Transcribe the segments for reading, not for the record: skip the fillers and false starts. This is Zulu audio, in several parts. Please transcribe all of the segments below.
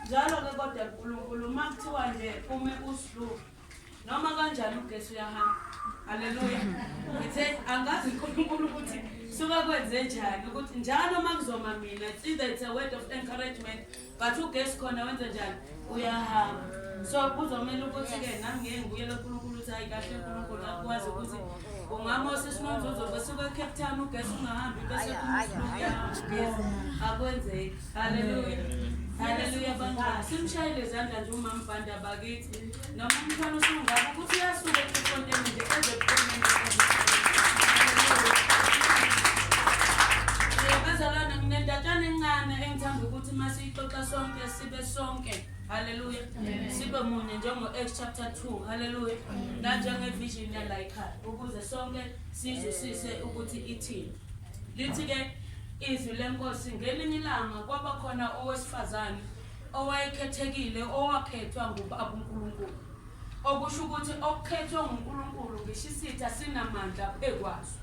Njalo ke kodwa uNkulunkulu makuthiwa nje ume uSlue noma kanjani ugesi uyahamba. Haleluya. Ngithe angazi uNkulunkulu ukuthi suka kwenze njani ukuthi njalo makuzoma mina it's a word of encouragement but ugesi khona wenza njani uyahamba. So kuzomela ukuthi ke nami ngeke ngibuyele uNkulunkulu ukuthi hayi kahle uNkulunkulu akwazi ukuthi ungamosa isinonzuzo besuka eCape Town ugesi ungahambi bese ugesi akwenzeki. Haleluya. Haleluya bangani. Simshayile izandla nje umama Mbanda bakithi. Noma umntwana usungaba ukuthi uyasuka efonteni nje ezephumeni. Bazalwana nginendatshana encane engithanda ukuthi masixoxa sonke sibe sonke. Haleluya. Sibe munye njengo Acts chapter 2. Haleluya. Nanjenge vision ya ekhaya ukuze sonke sizwisise ukuthi ithini. Lithi ke izwi lenkosi ngelinye ilanga kwaba khona owesifazane owayekhethekile owakhethwa nguNkulunkulu. Okusho ukuthi okukhethwa nguNkulunkulu ngishisitha sinamandla ekwazo.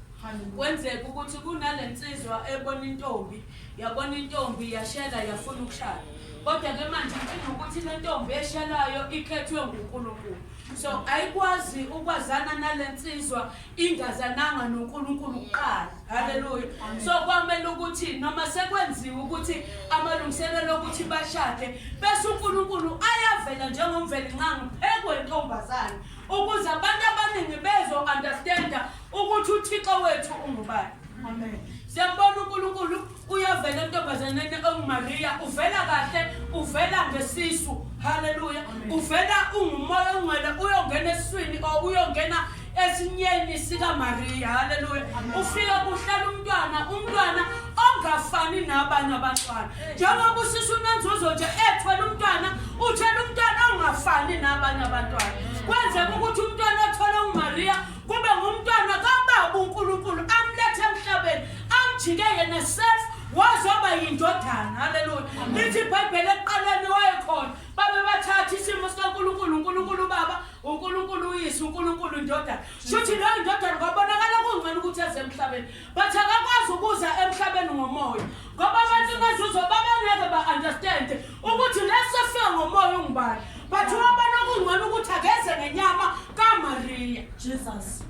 Kwenzeka ukuthi kunalensizwa ebona intombi, yabona intombi yashela yafuna ukushaya. Kodwa ke manje inkinga ukuthi le ntombi eshelayo ikhethwe nguNkulunkulu. So ayikwazi ukwazana nalensizwa ingazananga noNkulunkulu kuqala. Haleluya. So kwamele ukuthi noma sekwenziwe ukuthi amalungiselelo ukuthi bashade bese uNkulunkulu ayavela njengomveli nqangi ekwentombazane ukuze abantu abaningi bezo understanda ukuthi uThixo wethu ungubani. Amen. Siyambona uNkulunkulu uyavela entombazaneni onguMaria uvela kahle uvela ngesisu. Haleluya. Uvela ungumoya ongcwele uyongena esiswini uyongena esinyeni sika Maria. Haleluya. Ufika kuhlala umntwana ongafani nabanye abantwana. Njengoba usisu unenzuzo nje ethwele umntwana uthela umntwana ongafani nabanye abantwana. Kwenzeka ukuthi umntwana othola uMaria kube ngumntwana kaBaba uNkulunkulu amlethe emhlabeni amjike yena self wazoba yindodana. Haleluya. Lithi iBhayibheli eqaleni wayekhona babe bathatha isimo sikaNkulunkulu uNkulunkulu Baba uNkulunkulu uYise uNkulunkulu indodana. Shuthi lo indodana kwabonakala kungcwele ukuthi eze emhlabeni but akakwazi ukuza emhlabeni ngomoya ngoba abantu bazuzo babangeke ba-understand ukuthi lesifika ngomoya ungubani but wabona kungcwele ukuthi akeze ngenyama kaMaria. Jesus.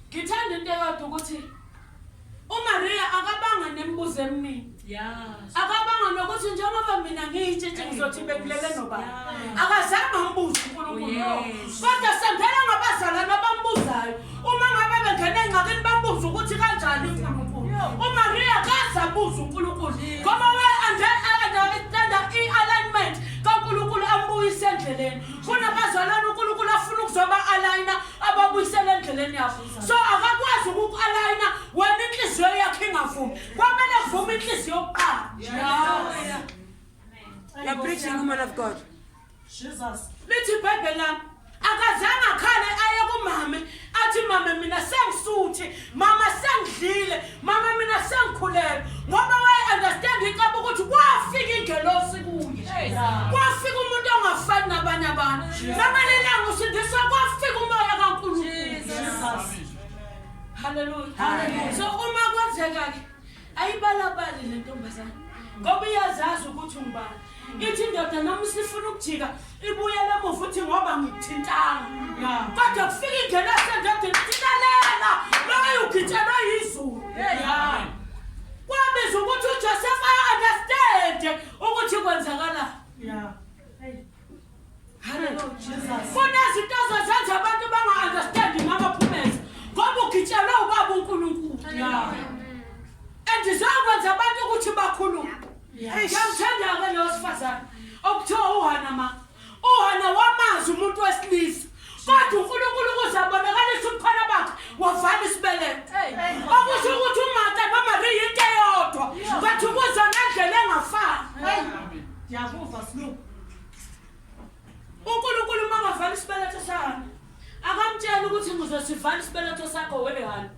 Ngithanda into eyodwa ukuthi uMaria akabanga nemibuzo eminingi. Yes. Akabanga nokuthi njengoba mina ngiyitshitshi ngizothi bekulele nobani. Akazange ambuze uNkulunkulu. Kodwa sengena ngabazalwana abambuzayo. Uma ngabe bengena engxakini bambuza ukuthi kanjani uNkulunkulu. uMaria akazabuza uNkulunkulu. Ngoba understand i-alignment kaNkulunkulu ambuyise endleleni. Kunabazalwana uNkulunkulu afuna ukuzoba aligna ababuyisele endleleni yabo. So akakwazi uku-aligna wena inhliziyo yakhe ingavumi. Kwamele kuvume inhliziyo yokuqala. You're preaching, woman of God. Jesus. Lithi iBhayibheli lami akazange akhale aye kumama athi mama mina sengisuthi mama sengidlile mama mina sengikhulelwe ngoba waye understand ikaba ukuthi kwafika ingelosi kuye. Kwafika umuntu ongafani nabanye abantu. Namalelanga usindiswa kwafika umoya kaNkulunkulu. Jesus. Hallelujah. So uma kwenzeka ke ayibalabali le ntombazana ngoba iyazazi ukuthi ungubani. Ithi indoda nami sifuna ukujika ibuyele emuva uthi ngoba ngikuthintanga. Kodwa kufika ingelosi endodeni ithilalela lo ugitshelwe yizulu. Kwabiza ukuthi uJoseph understand ukuthi kwenzakala. Hallelujah. Jesus. Kunezinto ezenza abantu banga-understand ngamaphumeza ngoba ugitshelwe ubaba uNkulunkulu. Andizokwenza abantu ukuthi bakhulume. Ngiyamthanda ke lo sifazane okuthiwa uHana wamazi umuntu wesilisa kodwa uNkulunkulu kuzabonakalisa ubukhona bakhe wavala isibeletho. Okusho ukuthi uMartha noMaria into eyodwa but ukuza ngendlela engafani. Ndiyavuva Slue. uNkulunkulu mangavala isibeletho sakhe akamtshela ukuthi ngizosivala isibeletho sakho wehani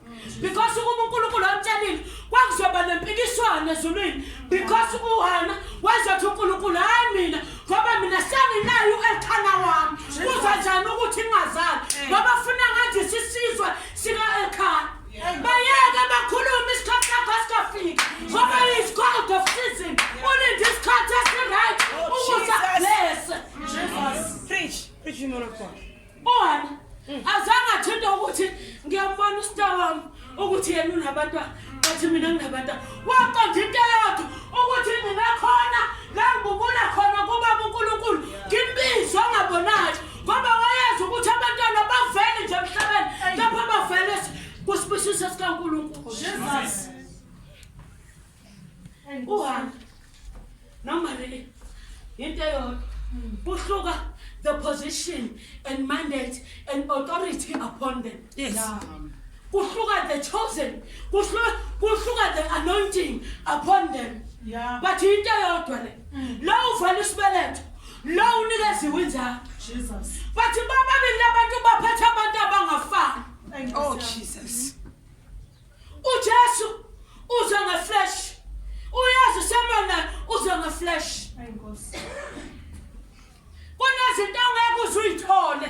because ukuba uNkulunkulu amtshelile kwakuzoba nempikiswano ezulwini because uHana wazothi uNkulunkulu hayi mina ngoba mina senginayo ekhaya wami kuzanjani ukuthi ngingazali ngoba funa ngathi sisizwe sika ekhaya bayeke bakhuluma isikhathi sakho sikafika ngoba is God of season ulinde isikhathi esiright ukuthi yena unabantwana bathi mina nginabantwana waqonda into yodwa ukuthi ngingakhona la ngibukula khona kuba uNkulunkulu ngimbizo ongabonayo ngoba wayenza ukuthi abantwana bavele nje emhlabeni lapho bavele kusibusiso sikaNkulunkulu Jesus uHana normally into yodwa kuhluka the position and mandate and authority upon them. Yes. Kuhluka the chosen, kuhluka the anointing upon them. Yeah. But into yodwa le la uvela isibeletho la unikeziwe inzalo Jesus. but bababili abantu baphethe abantu abangafani. Oh, Jesus. uJesu uze ngeflesh uyazi semana uze ngeflesh kunezinto ongeke uzuyithole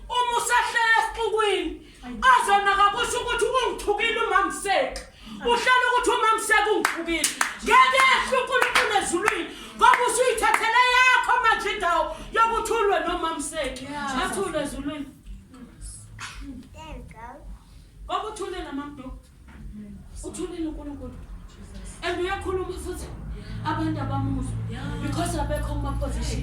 uma usahlela esixukwini azonaka kusho ukuthi ungithukile umamseka uhlala ukuthi umamseka ungithukile ngeke ehle uNkulunkulu ezulwini ngoba usuyithathele yakho manje indawo yokuthulwe nomamseka athule ezulwini ngoba uthulile namamdu uthulile uNkulunkulu and uyakhuluma futhi abantu abamuzwa because abekho kuma position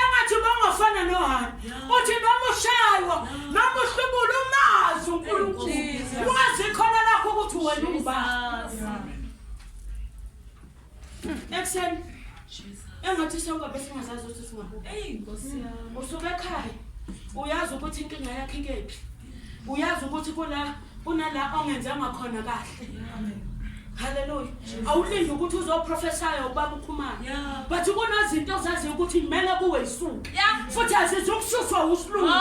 engathi bangafana noHana uthi noma ushaywa noma uhlubula umazi uNkulunkulu wazi khona lakho ukuthi wena ungubani ekseni engathi sonke besingazazi ukuthi singabuka Nkosi yami usuke ekhaya uyazi ukuthi inkinga yakhe ikephi uyazi ukuthi kunala ongenzanga khona kahle Hallelujah. Awulindi ukuthi uzoprofesaya ubaba ukhumana. But kunazinto ozazi ukuthi kumele kuwe isuku. Futhi asizukususwa uSlue.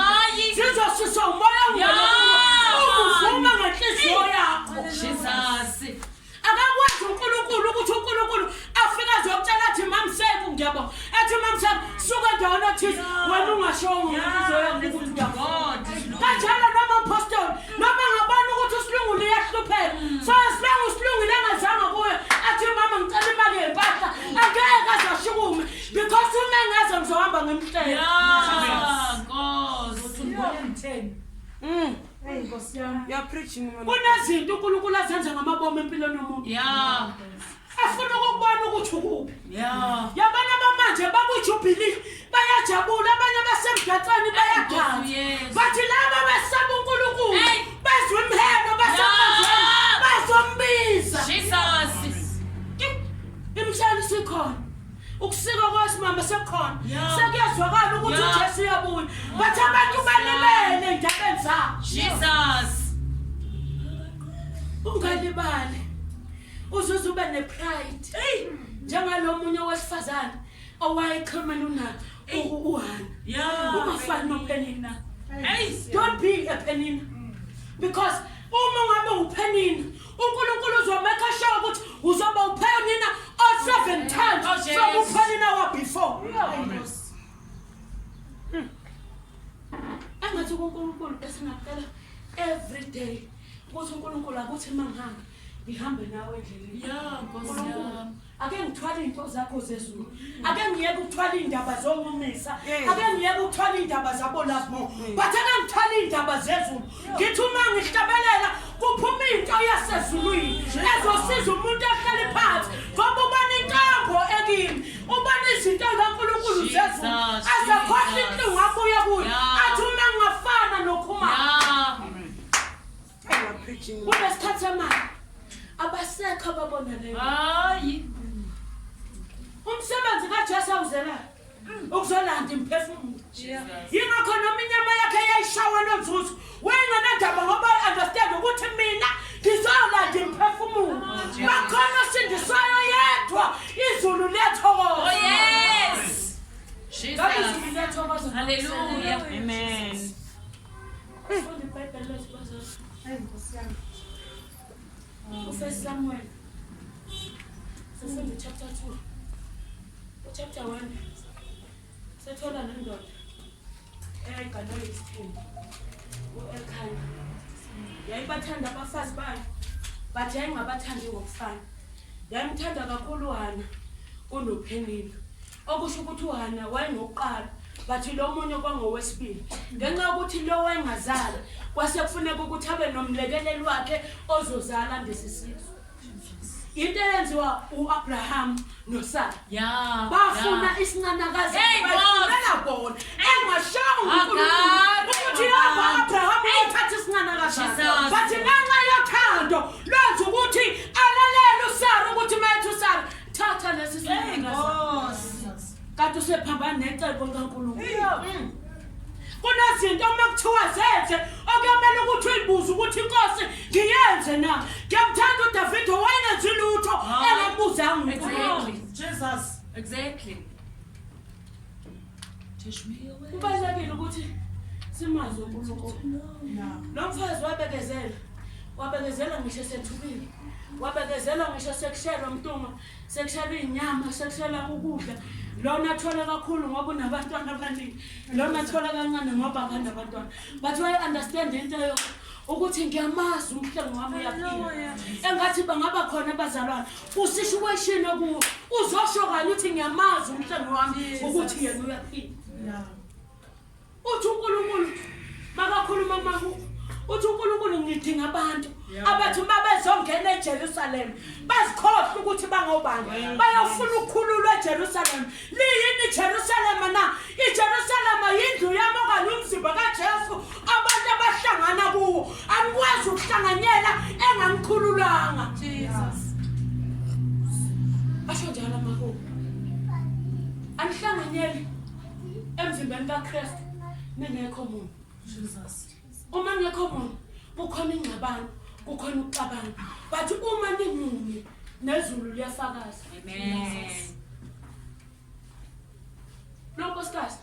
Sizosuswa umoya ongcwele. Uvuma ngenhliziyo yakho. Jesus. Akakwazi uNkulunkulu ukuthi uNkulunkulu afika azokutshela athi mamseka ngiyabona. Athi mamseka suka endaweni ethize wena ungashongo ngenhliziyo yakho ukuthi uyagona. Kanjalo noma apostle noma ngabani ukuthi uSlue liyahlupheka. So asibenga uSlue lengazanga kuwe athi mama ngicela imali yempahla angeke azashukume because uma ngaze ngizohamba ngemhlelo. Nkosi uthi ngibone ngitheni. Hey, Nkosi yami. You are preaching. Kunezinto uNkulunkulu azenza ngamabomo empilweni yomuntu. Afuna ukubona ukuthi ukuphi. Yabana bamanje bakujubilee bayajabula abanye basemgatsani bayagana. Bathi laba besaba uNkulunkulu bezwe imhelo basekhazeni bazombiza. Jesus. Imshalo sikhona. Ukusika kwasimama sekhona. Sekuyazwakala ukuthi uJesu uyabuya. Bathi abantu balibele endabeni zabo. Jesus. Ungalibali. Uzuze ube nepride. Njengalomunye wesifazane owayekhulumana unayo uHana. Ungafani noPenina. Don't be a Penina. Because uma ngabe uPenina, uNkulunkulu uzomeka sure ukuthi uzoba uPenina all 7 times from uPenina wa before. Angathi uNkulunkulu besingaqala every day ukuthi uNkulunkulu akuthi mangihamba ngihambe nawe endleleni. Nkosi yami. Ake ngithwale into zakho zezulu. Ake ngiyeke ukuthwala indaba zongumisa. Ake ngiyeke ukuthwala indaba zabo lapho. But ake ngithwale indaba zezulu. Ngithi uma ngihlabelela kuphuma into yasezulwini ezosiza umuntu ahlale phansi. Ngoba ubani inkambo ekini. Ubani izinto zaNkulunkulu zezulu. Azakhohle inhlungu abuya kuyo. Athi uma ngafana nokhumana. You are preaching. Kunesikhathi samanje abasekho babona leyo. Umsebenzi kaJesu awuzela ukuzolanda imphefumulo. Yingakho noma inyama yakhe yayishawa nonzuzu wenganandaba ngoba understand ukuthi mina ngizolanda imphefumulo. Bakhona sindiswayo yedwa izulu lethokoza. Yes. Jesus. Hallelujah. Amen. Hey, Nkosi yami. First Samuel. Sifunda chapter 2. Chapter 1. Sethola nendoda. Eyayigana isithembu. uElkhana. Yayibathanda abafazi bayo. But yayingabathandi ngokufana. Yayimthanda kakhulu uHana kunoPenina. Okusho ukuthi uHana wayengoqala bathi lo munye kwangowesibili ngenxa ukuthi lo wengazali kwase kufuneka ukuthi abe nomlekeleli wakhe ozozala ndesisizwe into eyenziwa uAbraham noSara bafuna isinanakazi bayifuna bona engashongo uNkulunkulu ukuthi Abraham uthatha isinanakazi bathi ngenxa yothando lwenza ukuthi alalele uSara ukuthi mayethu uSara thatha lesi sinanakazi kanti usephambana necebo kaNkulunkulu kunazinto makuthiwa zenze okuyamela ukuthi uyibuze ukuthi inkosi ngiyenze na ngiyamthanda uDavid owayenenza lutho engabuzanga exactly kubalulekile ukuthi simazi uNkulunkulu lo mfazi wabekezela ngisho sethubile wabekezela ngisho sekushelwa mntuma sekushelwa inyama sekushelwa ukudla lona athola kakhulu ngoba unabantwana abaningi lona athola kancane ngoba kanabantwana but why understand into yo ukuthi ngiyamazi umhlengi wami uyaphila engathi bangaba khona abazalwane usituation okuwo uzosho kanye uthi ngiyamazi umhlengi wami ukuthi yena uyaphila uthi uNkulunkulu makakhuluma maku uthi uNkulunkulu ngidinga abantu abathi mabezongena eJerusalem bazikhohle ukuthi bangobani bayofuna ukukhululwa eJerusalem liyini iJerusalem na iJerusalem yindlu yami okanye umzimba kaJesu abantu abahlangana kuwo angikwazi ukuhlanganyela engangikhululanga Jesus asho njalo mako anihlanganyeli emzimbeni kaKristu ningekho umuntu Jesus uma ngekho umuntu kukhona ingxabano kukhona ukuxabana but uma ningunye nezulu liyafakaza amen lokho sikasi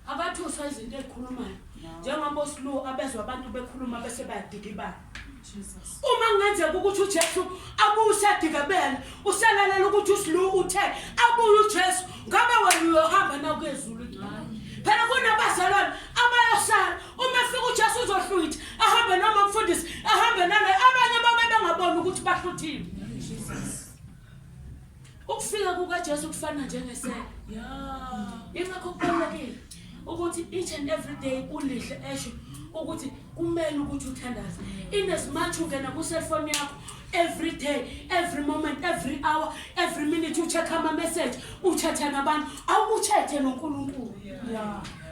akathuswa izinto ezikhulumayo njengoba Slue abezwe abantu bekhuluma bese bayadikibana Jesus uma ngenzeka ukuthi uJesu abuse adikabela uselalela ukuthi uSlue uthe abuye uJesu ngabe wena uyohamba na kwezulu phela kunabazalwane abayosala uma fika uJesu uzohlwitha ahambe noma umfundisi ahambe nale abanye babe bengabona ukuthi bahluthile Jesus ukufika kukaJesu kufana njengesela ingakho kubalulekile ukuthi each and every day ulihle esho ukuthi kumele ukuthi uthandaze in as much ungena ku cellphone yakho every day every moment every hour every minute you check ama message uchatha nabantu awuchethe noNkulunkulu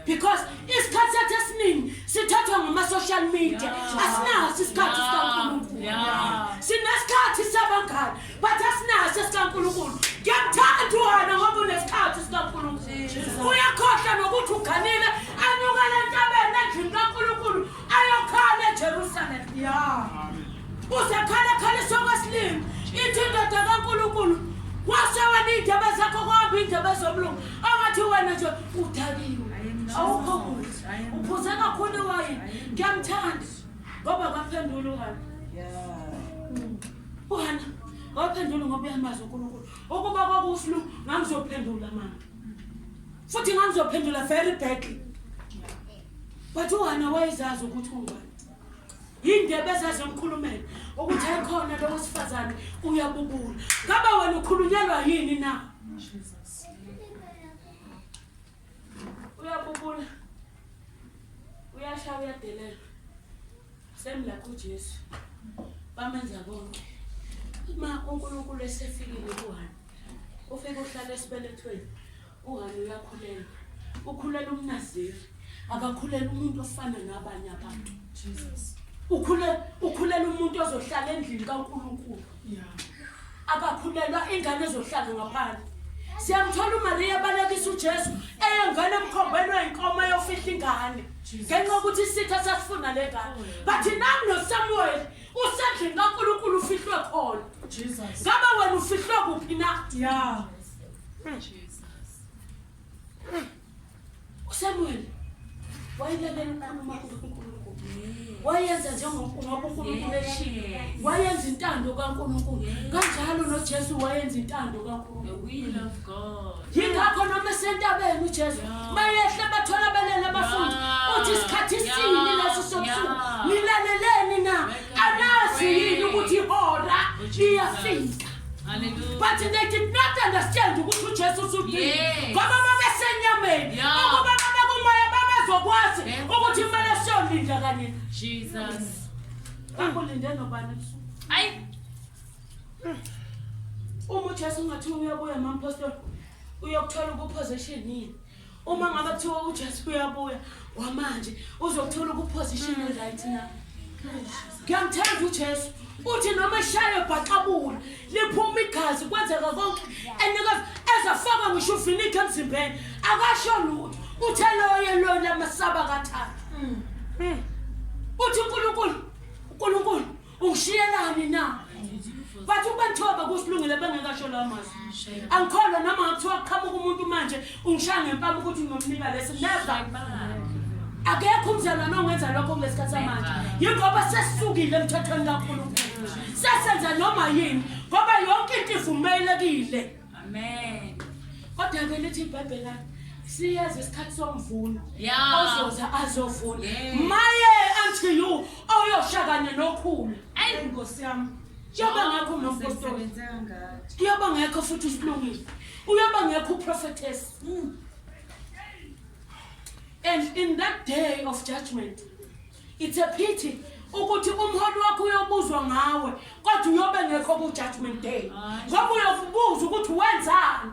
because isikhathi esiningi sithathwa ngama social media asinaso isikhathi sikaNkulunkulu sinesikhathi sabangani but asinaso sikaNkulunkulu ngiyamthanda wena ngoba unesikhathi sikaNkulunkulu uyakhohlwa nokuthi uganile anyukela entabeni endlini kaNkulunkulu ayokhala eJerusalem uzekhala sokwesilimu ithi indoda kaNkulunkulu wasewana indaba zakho kwaba indaba zomlungu angathi wena nje udakiwe awukho kuhle uphuze kakhulu wayini ngiyamthanda ngoba kaphendula uhana waphendula ngoba uyamazi uNkulunkulu ukuba kwakuSlue ngangizophendula mama futhi ngangizophendula very badly but uhana wayezazi ukuthi ungani indebe ezazomkhulumela ukuthi ayikhona lo wesifazane uyabubula ngabe wena ukhulunyelwa yini na Jesus uyabubula uyasha uyadelela semla kuJesu bamenza konke uma uNkulunkulu esefikile kuhana ufike uhlala esibelethweni uhana uyakhulela ukhulela umNaziri akakhulela umuntu ofana nabanye abantu Jesus ukhulela umuntu ozohlala endlini kaNkulunkulu akakhulelwa ingane ezohlala ngaphandle siyamthola uMaria balekisa uJesu eyengane emkhombeni wenkomo yofihla ingane ngenxa ukuthi isitha sasifuna lengane but nangu noSamuel usendlini kaNkulunkulu ufihlwe khona Jesus ngabe wena ufihlwe kuphi na Jesus uSamuel wayelela ukukhuluma kuNkulunkulu wayenza njengoba uNkulunkulu eshilo wayenza intando kaNkulunkulu kanjalo noJesu wayenza intando kaNkulunkulu the will of God yingakho noma sentabeni uJesu mayehle bathola belele abafundi uthi isikhathi sini leso sokusuku nilaleleni na anazi yini ukuthi ihora liyafika but they did not understand ukuthi uJesu usubili ngoba babesenyameni ukuba sizokwazi ukuthi kumele siyolindla kanye. Jesus. Angolinde nobani ebusuku. Ayi. Uma uJesu ungathiwa uyabuya mampostoli uyokuthola ukuposition yini? Uma ngabe kuthiwa uJesu uyabuya wamanje uzokuthola ukuposition right na. Ngiyamthanda uJesu. Uthi noma eshaye bhaqabula liphuma igazi kwenzeka konke enikazi ezafaka ngisho uvinike emzimbeni akasho lutho uthe lo lamasaba kathathu. Uthi uNkulunkulu ungishiyelani na? Bathi ubanthoba kusilungile bengekasho la mazwi. Angikholwa noma ngakuthiwa qhamuka umuntu manje ungishaya ngempama ukuthi ngomnika lesi never. Akekho umzalwane ongenza lokho kulesikhathi samanje. Yingoba sesisukile emthethweni kaNkulunkulu. Sesenza noma yini ngoba yonke into ivumelekile. Amen. Kodwa ke lithi iBhayibheli siyazi isikhathi somvuno. Ozoza azovuna. Maye unto you oyoshakanye nokhulu. Ayi Nkosi yami. Yoba ngekho umpostoli. Yoba ngekho futhi usilungile. Uyoba ngekho uprophetess. And in that day of judgment, it's a pity ukuthi umholi wakho uyobuzwa ngawe kodwa uyobe ngekho ku judgment day. Ngoba uyokubuza ukuthi wenzani?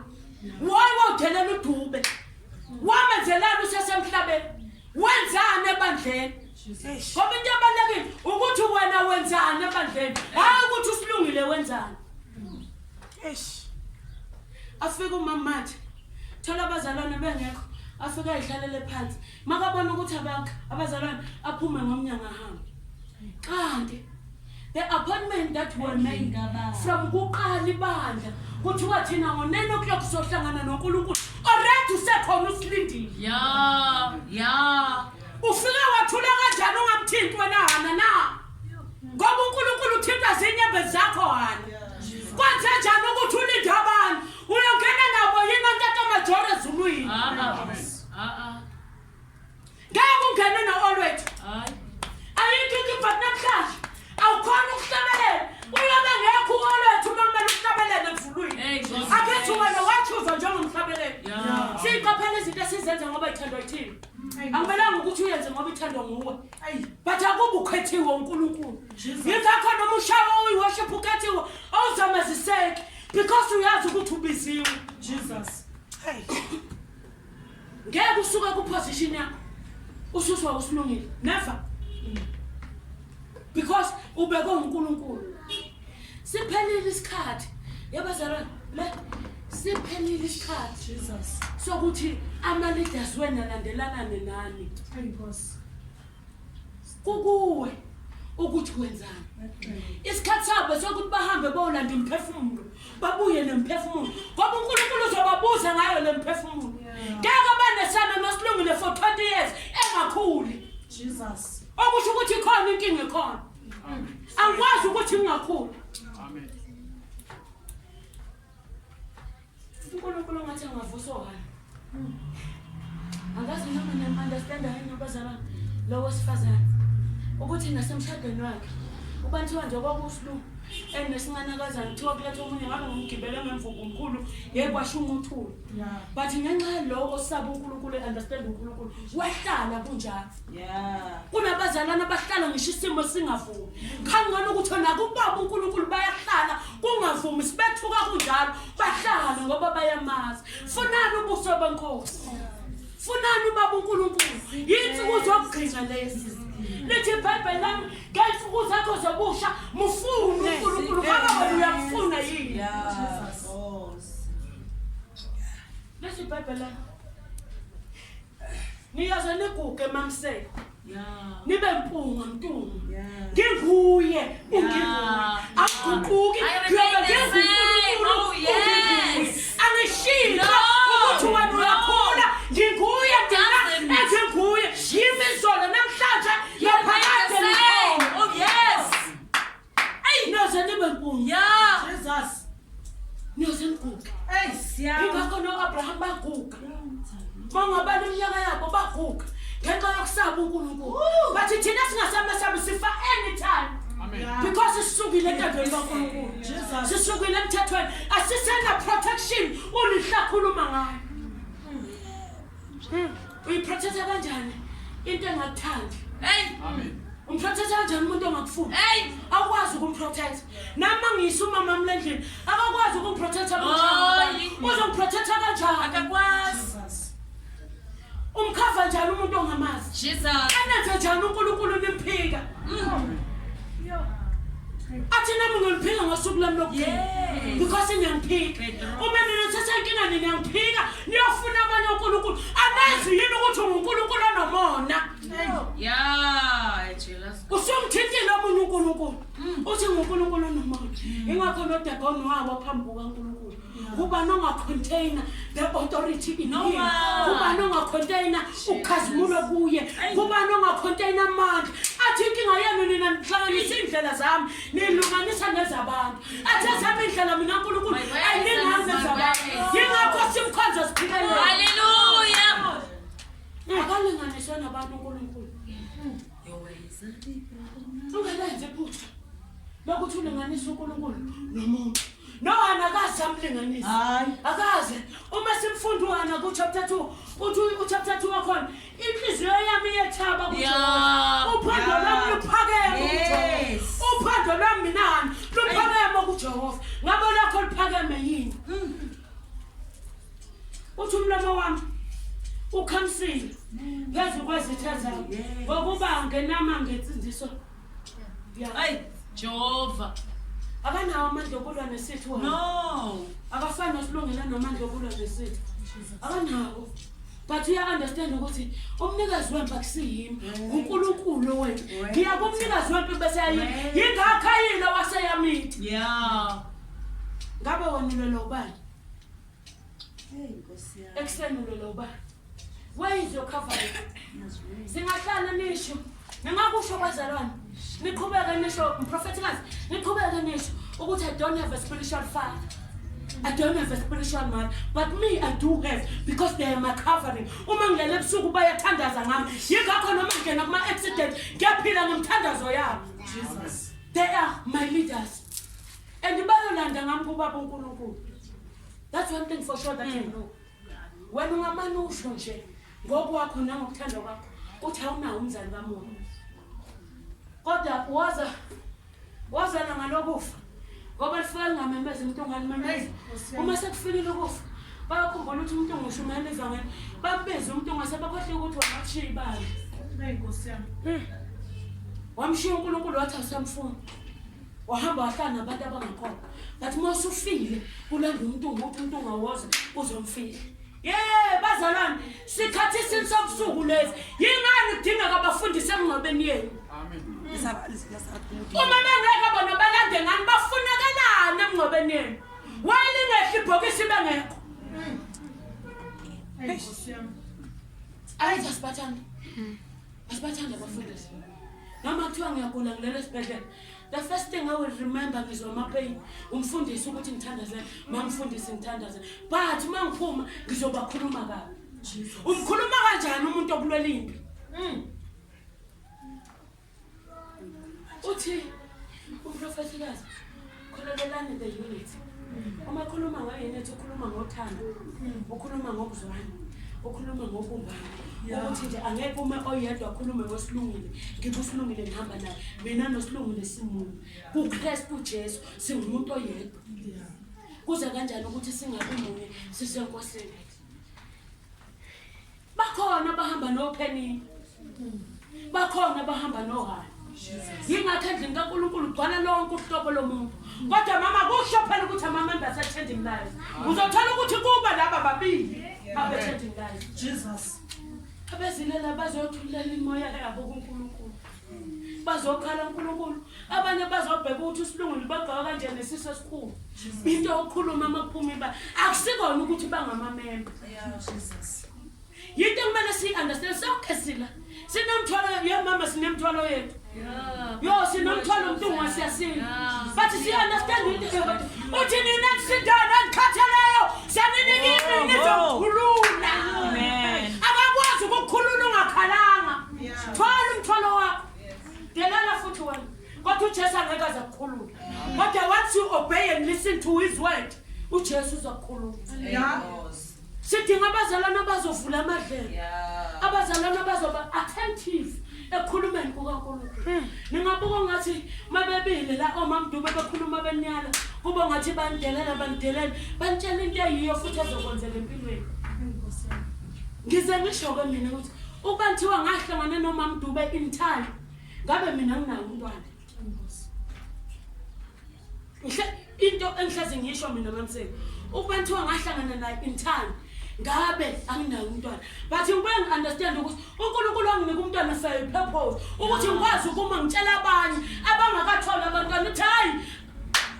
Why wodelela udube? Wamenzelana usesemhlabeni? Wenzani ebandleni? Ngoba into ebalekile ukuthi wena wenzani ebandleni? Hayi ukuthi usilungile wenzani? Afika umamathi thola abazalwane bengekho afika ayihlalele phansi makabona ukuthi abazalwane aphume ngomnyanga hamba. Kanti the appointment that were made from kuqala ibandla kuthiwa thina ngo9 o'clock sohlangana noNkulunkulu already usekhona usilindile. Ufika wathula kanjani ungamthinti wena hana na? Ngoba uNkulunkulu uthinta zinyembe zakho hana. Kwenze njani ukuthi ulinde abantu? Uyongena nabo yini ntatha majore ezulwini? Ngeke ungene no always. Ayikho but namhlanje awukhona ukuhlabelela. Uyobe ngekho always uma kumele uhlabelele ezulwini. Akethu wena wachuza njengomhlabeleli. Siqaphela izinto esizenza ngoba ithandwa yithini. Akumelanga ukuthi uyenze ngoba ithandwa nguwe. But akubu ukhethiwe uNkulunkulu. Yingakho noma ushawo uyiworship ukhethiwe awuzamaziseki because uyazi ukuthi ubiziwe. Jesus. Ngeke usuke ku position yakho ususwa usilungile. Never. Because ubeke uNkulunkulu. Siphelile isikhathi. Yabazalwane le siphelile isikhathi. Jesus. Sokuthi ama leaders wena landelana nenani. Ayi Nkosi. Kukuwe ukuthi wenzani. Isikhathi sabo sokuthi bahambe bayolanda imphefumulo babuye nemphefumulo ngoba uNkulunkulu uzobabuza ngayo lemphefumulo. Ngeke banesana nosilungile for 20 years engakhuli. Jesus. Okusho ukuthi ikhona inkinga ekhona. Angikwazi ukuthi ngingakhuli. Amen. uNkulunkulu ngathi angavusa wona. Angazi noma niyam-understand yini abazalwane lo wesifazane ukuthi nasemshadweni wakhe ubanthiwa nje kwakuSlue enesinganakazana kuthiwa kuletha omunye ngabe ngumgibele ngemvuku omkhulu yekwasha umuthulu. But ngenxa yaloko osaba uNkulunkulu understand uNkulunkulu wahlala kunjalo. Kunabazalwane abahlala ngisho isimo singavumi. Khangona ukuthi nakubaba uNkulunkulu bayahlala kungavumi sibethuka kunjalo bahlala ngoba bayamazi. Funani ubuso beNkosi. Funani ubaba uNkulunkulu. Yinsuku zokugcina lezi. Lithi iBhayibheli lami ngensuku zakho zobusha mufune uNkulunkulu ngoba wena uyamfuna yini. Lithi iBhayibheli lami niyaze niguge mamseko. Nibe mpunga mntungu. Nginguye unginguye. Akuquki ngoba nginguNkulunkulu. Angishilo ukuthi wena uyakhula nginguye mina enginguye yimizolo namhlanje yaphakade lo. Oh yes. Ay noze nibe mpunga. Jesus. Niyoze niguge. Hey siyami. Ngakho noAbraham baguga. Bangabani iminyaka yabo baguga. Ngenxa yokusaba uNkulunkulu. Bathi thina singasamesabi sifa anytime. Because sisukile entandweni kaNkulunkulu. Sisukile emthethweni. Asisena protection ulihlakhuluma ngayo. Uyiprotecta kanjani into engakuthandi. Amen. Umprotect kanjani umuntu ongakufuni? Akwazi ukumprotect. Nami ngiyisuma mama endlini, akakwazi ukumprotect abantu. Uzomprotect kanjani? Akakwazi. Umkhava njani umuntu ongamazi? Jesus. Enenze njani uNkulunkulu nimphika? Athi nami ngimphika ngosuku lami lokuphila. Because ngiyaphika. Uma mina thatha inkinga ngiyaphika, niyofuna abanye uNkulunkulu. Anezi yini ukuthi uNkulunkulu onomona? Yeah, jealous. Usumthintile omunye uNkulunkulu. Uthi uNkulunkulu onomona. Ingakho noDagoni wabo phambi kukaNkulunkulu. Kuba nonga container the authority in him. Kuba nonga container ukhazimula kuye. Kuba nonga container amandla. Athi inkinga yenu nina nihlanganisa indlela zami, nilunganisa nezabantu. Athi ezami indlela mina uNkulunkulu ayingazi nezabantu. Yingakho simkhonza siphilele. Hallelujah. Akalinganiswa nabantu uNkulunkulu. Ungalenze iphutha. Lokuthi ulinganisa uNkulunkulu nomuntu. No anakazi amlinganisa. Hayi. Akaze. Uma simfunda uHana ku chapter 2, uthi chapter 2 wakhona, inhliziyo yami iyethaba kuJehova. Uphando lami luphakeme kuJehova. Uphando lami minani luphakeme kuJehova. Ngabe lakho luphakeme yini? Uthi umlomo wami ukhamsile phezu kwezitha zami. Ngokuba ngenama ngetsindiso. Hey, Jehovah. Akanawo amandla okulwa nesithu wena. No. Akafani nosilungela namandla okulwa nesithu. Akanawo. But you understand ukuthi umnikazi wempi akusiyimi. uNkulunkulu wena. Ngiya kumnikazi wempi bese yayini. Yingakhayile waseyamithi. Yeah. Ngabe wena lo ubani? Ekseni lo ubani? Where is your covering? Singahlala nisho. Ningakusho bazalwane. Niqhubeka nisho umprofetikazi. Niqhubeka nisho ukuthi I don't have a spiritual father. I don't have a spiritual man, but me I do have because they are my covering. Uma ngene ebusuku bayathandaza ngami. Yingakho noma ngena kuma accident ngiyaphila ngemthandazo yabo. Jesus. They are my leaders. And bayolanda ngami kubaba uNkulunkulu. That's one thing for sure that you know. When ungamane usho nje ngokwakho nangokuthanda kwakho, uthi awunawo umzali kamuntu. Kodwa waza ngalokufa. Ngoba lifika ngamemeza umuntu ongalimemeza. Uma sekufikile ukufa, bayakhumbula ukuthi umuntu ongushumela ezangeni, bambeze umuntu ongasebakhohle ukuthi wangashiya ibali. Nkosi yami. Wamshiya uNkulunkulu wathi asamfuna. Wahamba wahlala nabantu abangakhona. Bathi mase ufile kulanda umuntu ungawoza uzomfila. Bazalwane, sikhathi sinsobusuku lezi. Yingani kudinga abafundisi emngcwabeni yenu? Uma bengeke bona balande ngani bafunekelana emngcwabeni yenu? Wayelingehla ibhokisi bengekho. Nkosi yami. Ayithi asibathanda. Asibathanda abafundisi. Noma kuthiwa ngiyagula ngilele esibhedlela. The first thing I will remember is my pain. Umfundisi ukuthi ngithandazele, mangifundisi ngithandazele. But mangiphuma ngizobakhuluma kabi. Umkhuluma kanjani umuntu obulwela impi? Uthi umprofetikazi khulelelani the unity. Uma khuluma ngayenethu ukhuluma ngothando. Ukhuluma ngokuzwana. Ukhuluma ngokubumbana. Ukuthi nje angeke uma oyedwa akhulume ngosilungile, ngibusilungile ngihamba naye. Mina nosilungile simunye. kuKristu uJesu singumuntu oyedwa. Kuze kanjani ukuthi singabi munye sisenkosini? Bakhona bahamba noPenny. Bakhona bahamba noHana. Yingakho endlini kaNkulunkulu ugcwala lonke uhlobo lomuntu. Kodwa mama kusho phela ukuthi amamanda asethanding lives. Uzothola ukuthi kuba laba babili abethanding lives. Jesus. Abezilela bazothulela imoya yabo kuNkulunkulu. Bazokhala uNkulunkulu. Abanye bazobheka ukuthi usilungile bagqoka kanje nesiso esikhulu. Into okukhuluma amaphumi ba akusikona ukuthi bangamamember. Jesus. Yinto kumele si-understand sonke sila. Sinemthwalo yemama sinemthwalo yethu. Yo sinomthwalo umuntu ongasiyasinda. But si-understand into yokuthi uthi nina nisidana nikhatheleyo saninikile nizokhulula. Amen. Akakwazi ukukhulula ungakhalanga. Thwala umthwalo wakho. Delala futhi wena. Kodwa uJesu angeke aze ukukhulula. But once you obey and listen to his word, uJesu uzokukhulula. Yeah. sidinga abazalwane abazovula amadlelo Yeah. abazalwane abazoba attentive ekhulumeni kukaNkulunkulu. Ningabuka ngathi mabebile la omamdube bekhuluma benyala kube ngathi bandelela bantshela into eyiyo futhi ezokwenzeka empilweni. Ngize ngisho ke mina ukuthi ubanthiwa ngahlangana nomamdube in time ngabe mina nginayo umntwana. Into engihlaze ngisho mina mamseki ubanthiwa ngahlangana naye in time ngabe anginayo umntwana. But ngibuye ngi-understand ukuthi uNkulunkulu wanginika umntwana for a purpose ukuthi ngikwazi ukuma ngitshela abanye abangakathola abantwana uthi hayi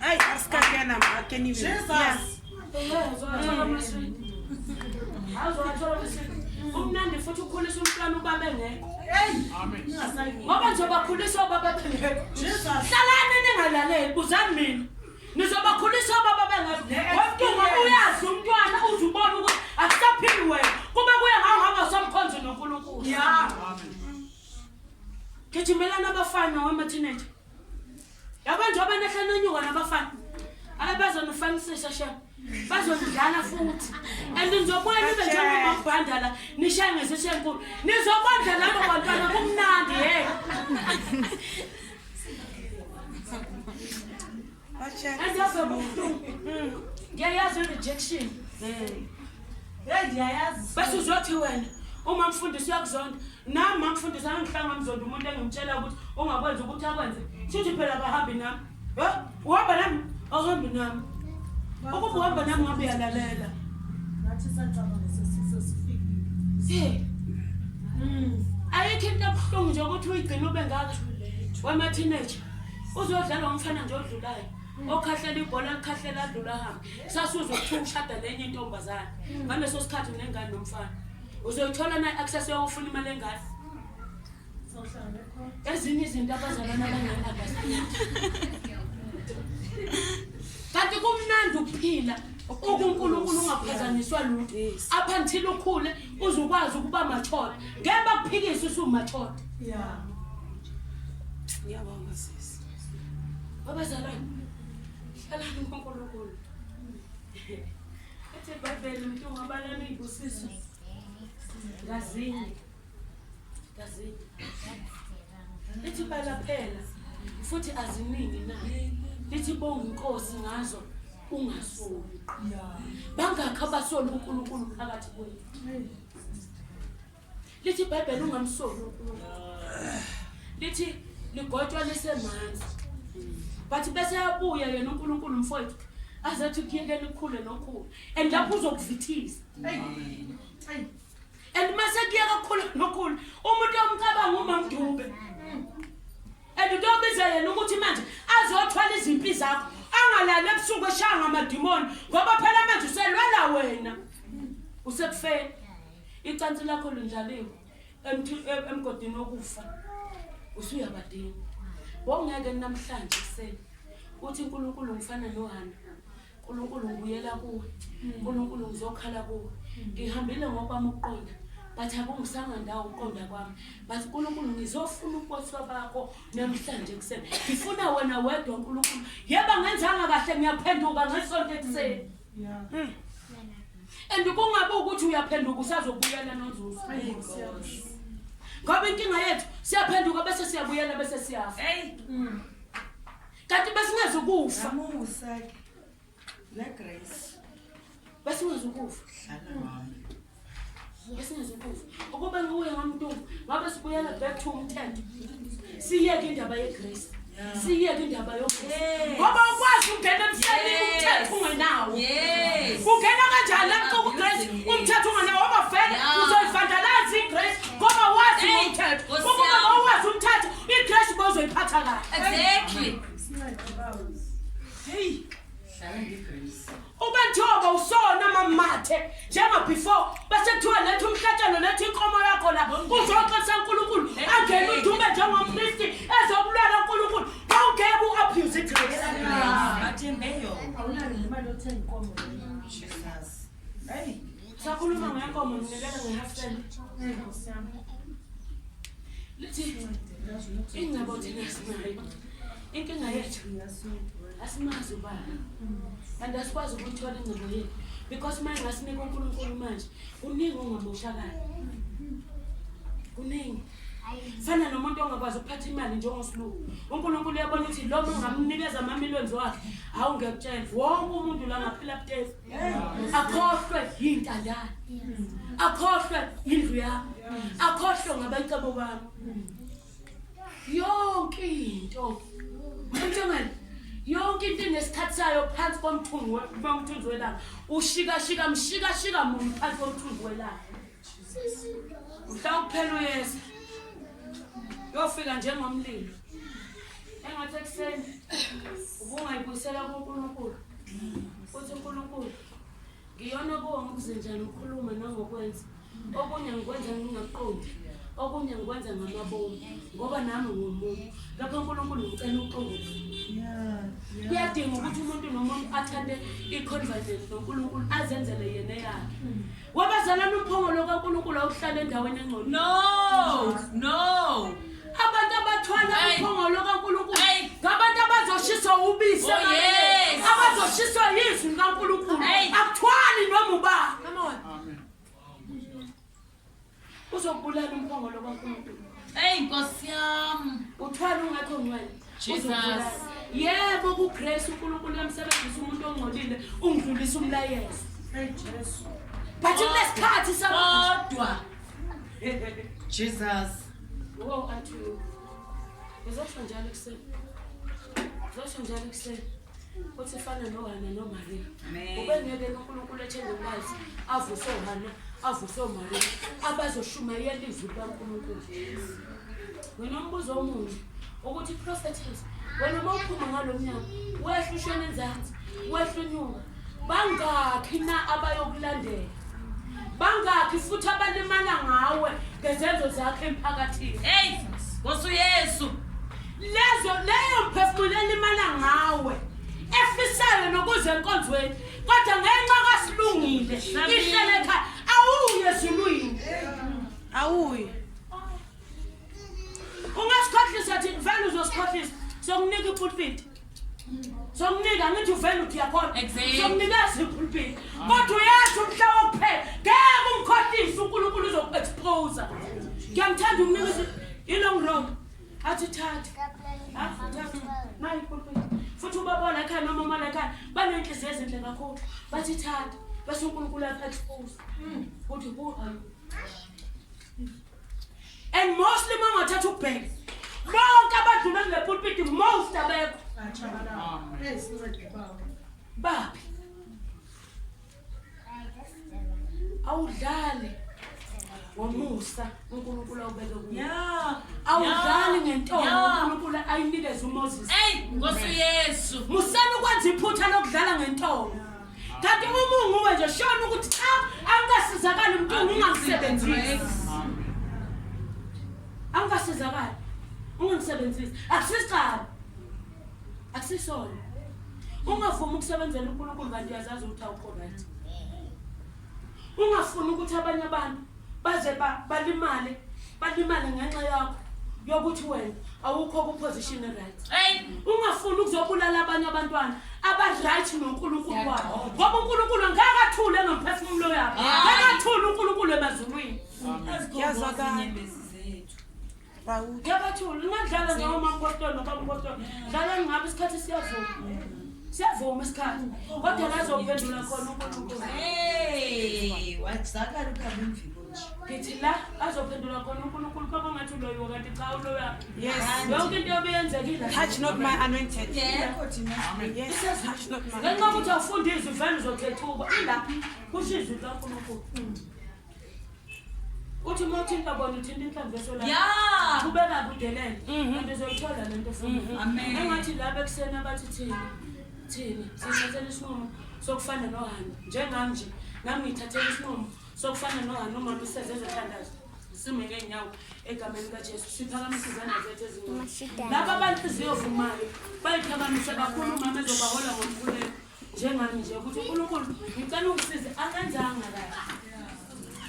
Hey, asikakena ma, can you Jesus. umnandi futhi ukhulisa umntwana ubaba engekho. Amen. Ngoba nje bakhulisa ubaba bengekho. Jesus. Hlalani ningalaleli buzani mina. Nizobakhulisa ubaba bengekho. Wonke umuntu uyazi umntwana uzubona ukuthi akusaphili wena. Kube kuye ngahamba somkhonzo noNkulunkulu. Yeah. Gijimelana abafana wama-teenager. Yabantu abanehlanyuka nabafana. Abazonifanisisa shem. Bazondlala futhi. And ngizobuya nibe njengomabhanda la nishaye ngesishenkulu. Nizobondla labo bantwana kumnandi And yazo buhlungu. Ngiyayazi rejection. Ndiyayazi. Bese uzothi wena uma mfundisi uyakuzonda nami mamfundisi angihlanga mzonda umuntu engimtshela ukuthi ungakwenza ukuthi akwenze. Sithi phela abahambi nami. Uhamba nami, awuhambi nami. Ukuba uhamba nami ngabe uyalalela. Nathi sacabanga sesifikile. Ayikho into ebuhlungu nje ukuthi uyigcine ube ngaka wama-teenager. Uzodlala umfana nje odlulayo. Okhahlela ibhola likhahlela adlula hamba. Sasuzwa ukuthi ushada lenye intombazana. Ngaleso sikhathi unengane nomfana. Uzoyithola naye access yokufuna imali engane. Sohlala khona. Ezinye izinto abazalwana abangayi-understand. Kanti kumnandi ukuphila uNkulunkulu ungaphazanyiswa lutho. Up until ukhule uzukwazi ukuba mathole. Ngeke bakuphikise usumathole. Yeah. Ngiyabonga sisi. Abazalwane hlalani uNkulunkulu. Ethi iBhayibheli umuntu ungabalana izibusiso. Ngazini. Lithi balaphela futhi aziningi na. Lithi bonga inkosi ngazo ungasoli. Bangakho abasola uNkulunkulu phakathi kwethu. Lithi iBhayibheli ungamsoli uNkulunkulu. Lithi ligotshwa lisemanzi. But bese yabuya yena uNkulunkulu mfowethu azathi kuyeke likhule nokhulu. And lapho uzokuvithisa. And mase kuyeka kukhula nokhulu umuntu omcabanga uMamdube. And utobiza yena ukuthi manje azothwala izimpi zakho angalala ebusuku eshanga amadimoni ngoba phela manje uselwela wena. Usekufeni. Icansi lakho lindlaliwe emgodini wokufa. Usuyabadinga. Bongeke namhlanje kuseni. Uthi uNkulunkulu ngifana noHana. uNkulunkulu ngiyela kuwe. uNkulunkulu ngizokhala kuwe. Ngihambile ngokwami ukuqonda. But akungisanga ndawo uqonda kwami. But uNkulunkulu ngizofuna ubuso bakho namhlanje kuseni. Ngifuna wena wedwa uNkulunkulu. Yeba ngenzanga kahle ngiyaphenduka ngesonto ekuseni. Yeah. And kungabe ukuthi uyaphenduka usazobuyela nozuzu. Ngoba inkinga yethu siyaphenduka bese siyabuyela bese siyafa. Kanti besingazi ukufa. Namusa. La grace. Besingazi ukufa. Besingazi ukufa. Ukuba nguye ngamuntu ngabe sibuyela back to umthetho. Siyeke indaba yegrace. Siyeke indaba yokufa. Ngoba ukwazi ungena emhlabeni umthetho ungenawo. Ungena kanjani lapho kugrace umthetho ungenawo ngoba vele uzoyivandalaza igrace ngoba wazi umthetho. Ukuba wazi umthetho igrace bozoyiphatha kahle. Exactly. Hey. Ubanthoba usona mamathe njenga before bese kuthiwa letha umhlatshelo letha inkomo yakho la uzoxoxa uNkulunkulu angena udube njengompristi ezobulala uNkulunkulu ongeke uabuse igrace. Athembeyo. Awunani imali othenga inkomo. Jesus. Hey. Sakhuluma ngenkomo nginikela ngehalf-cent. Nkosi yami. Lithi ingcebo thina sinayo. Inkinga yethu asimazi ubani. And asikwazi ukuthola ingcebo yethu. because manje ngasinika uNkulunkulu manje kuningi ongamoshakala kuningi fana nomuntu ongakwazi ukuphatha imali njengoSlue uNkulunkulu uyabona ukuthi lo ngamnikeza ama-millions wakhe awungekutshela wonke umuntu la ngaphila butesi akhohlwe yintandane akhohlwe indlu yami akhohlwe ngabayicebo bami yonke into mntongani yonke into inesikhathi sayo phansi komthunzi welanga ushika mshika phansi komthunzi welanga uhlawuphela uYesu yofika njengomlilo engathi ekuseni ubungayibuyisela kuNkulunkulu uthi uNkulunkulu ngiyona kuwo ngokuzenjani ukukhuluma nangokwenza okunye ngikwenza ngingaqondi okunye ngikwenza ngamabomu ngoba nami ngumuntu lapho uNkulunkulu ngicela uxolo kuyadinga ukuthi umuntu nomuntu athande i-confidence noNkulunkulu azenzele yena yakhe wabazalana umphongolo kaNkulunkulu awuhlala endaweni engcono No. abantu abathwala umphongolo kaNkulunkulu ngabantu abazoshiswa ubisi abazoshiswa yizwi likaNkulunkulu akuthwali noma ubani uzobulala umphongolo kaNkulunkulu Nkosi yami. uthwala ungekho ngcwele Jesus. yebo kuGrace uNkulunkulu uyamsebenzisa umuntu ongcolile ungidlulisa umlayezo but kulesikhathi Kodwa. Jesus. Wo antu uzosho njalo kuseni uthi fana noHana noMaria ubengeke uNkulunkulu ethenge imali avuse uHana avuse uMaria abazoshumayela izwi likaNkulunkulu wena umbuzo omunye ukuthi prophetess wena mawuphuma ngalomnyaka wehla ushona enzansi wehla unyuka bangakhi na abayokulandela bangakhi futhi abalimala ngawe ngezenzo zakhe emphakathini Nkosi uYesu. leyo mphefumulo elimala ngawe efisayo nokuze enkonzweni kodwa ngenxa kasilungile ihlele ekhaya awuye ezulwini awuyi ungasikhohlisa thi vele uzosikhohlisa sokunika ipulpit sokunika ngithi uvele uthi yakhona Exactly. sokunikeza ipulpit kodwa uyazi umhla wokuphela ngeke umkhohlise uNkulunkulu uzoku-expose ngiyamthanda umnikeza ilong road athi thatha nayi ipulpit futhi ubaba la ekhaya noma mama la ekhaya banenhliziyo ezinhle kakhulu bathi thatha bese uNkulunkulu uya-expose uthi who are you and mostly mangathatha ukubheka bonke abadlula kule pulpit most abekho baphi awudlali ngomusa uNkulunkulu awubeke kuyo awudlali ngentonga uNkulunkulu ayinikeze uMoses Nkosi uYesu. musana ukwenza iphutha lokudlala ngentonga kanti uma unguwe nje shona ukuthi cha angasizakala umuntu ungangisebenzisi angasizakala ungangisebenzisi akusisona ungavumi ukusebenzela uNkulunkulu kanti uyazazi ukuthi awukho right ungafuni ukuthi abanye abantu baze balimale ngenxa yakho yokuthi wena awukho ku-position right ungafuni ukuzobulala abanye abantwana aba-right noNkulunkulu wabo ngoba uNkulunkulu ngakathule nomphefumulo yabo ngakathule uNkulunkulu emazulwini ngiyabathula ngingadlala njengomapostoli nobabapostoli dlala ngabe isikhathi siyavuma isikhathi kodwa la azophendula khona uNkulunkulu Wazakala ukhambe imvilo nje. ngithi la azophendula khona uNkulunkulu kaba ngathi uloyiwe kanti cha uloya Yes. yonke into yobeyenzekile Touch not my anointed. Yebo thina. Yes, touch not my ngenxa ukuthi awufundi izwi vele uzokhethuka ila kusho izwi likaNkulunkulu uthi mawuthinta bona uthinta inhlangeso la kubeka kudelele kanti uzoyithola lento ofuna Amen. engathi laba ekuseni abathi thina sithathela isinqumo sokufana noHana njengami nje nami ngithathela isinqumo sokufana noHana uma useze ezothandaza sime ngeenyawo egameni kaJesu siphakamise izandla zethu ezincane laba abantu ziyovumayo bayiphakamise kakhulu umama ezobahola ngomkhuleko njengami nje ukuthi uNkulunkulu ngicela ungisize angenzanga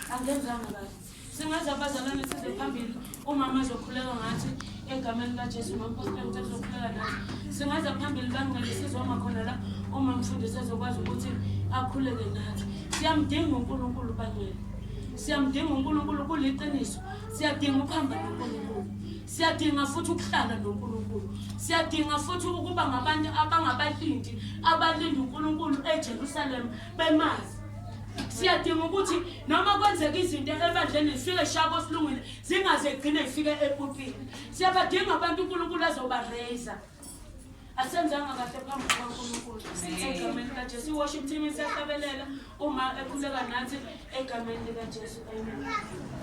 kahle singaze abazalwane size phambili umama ezokhuleka ngathi egameni kaJesu nompostoli ngicela uzokhuleka nathi singaze phambili bangcwele sizoma khona la uma Mfundisi ezokwazi ukuthi akhuleke nathi. Siyamdinga uNkulunkulu banyeni. Siyamdinga uNkulunkulu kuliqiniso. Siyadinga ukuhamba noNkulunkulu. Siyadinga futhi ukuhlala noNkulunkulu. Siyadinga futhi ukuba ngabantu abangabalindi, abalinda uNkulunkulu eJerusalem bemazi. Siyadinga ukuthi noma kwenzeka izinto ebandleni zifike shabo silungile zingaze igcine ifike epulpini. Siyabadinga abantu uNkulunkulu azoba raise. Asenzanga kahle phambi kwaNkulunkulu. Egameni kaJesu worship team isiyahlabelela uma ekhuleka nathi egameni likaJesu. Amen.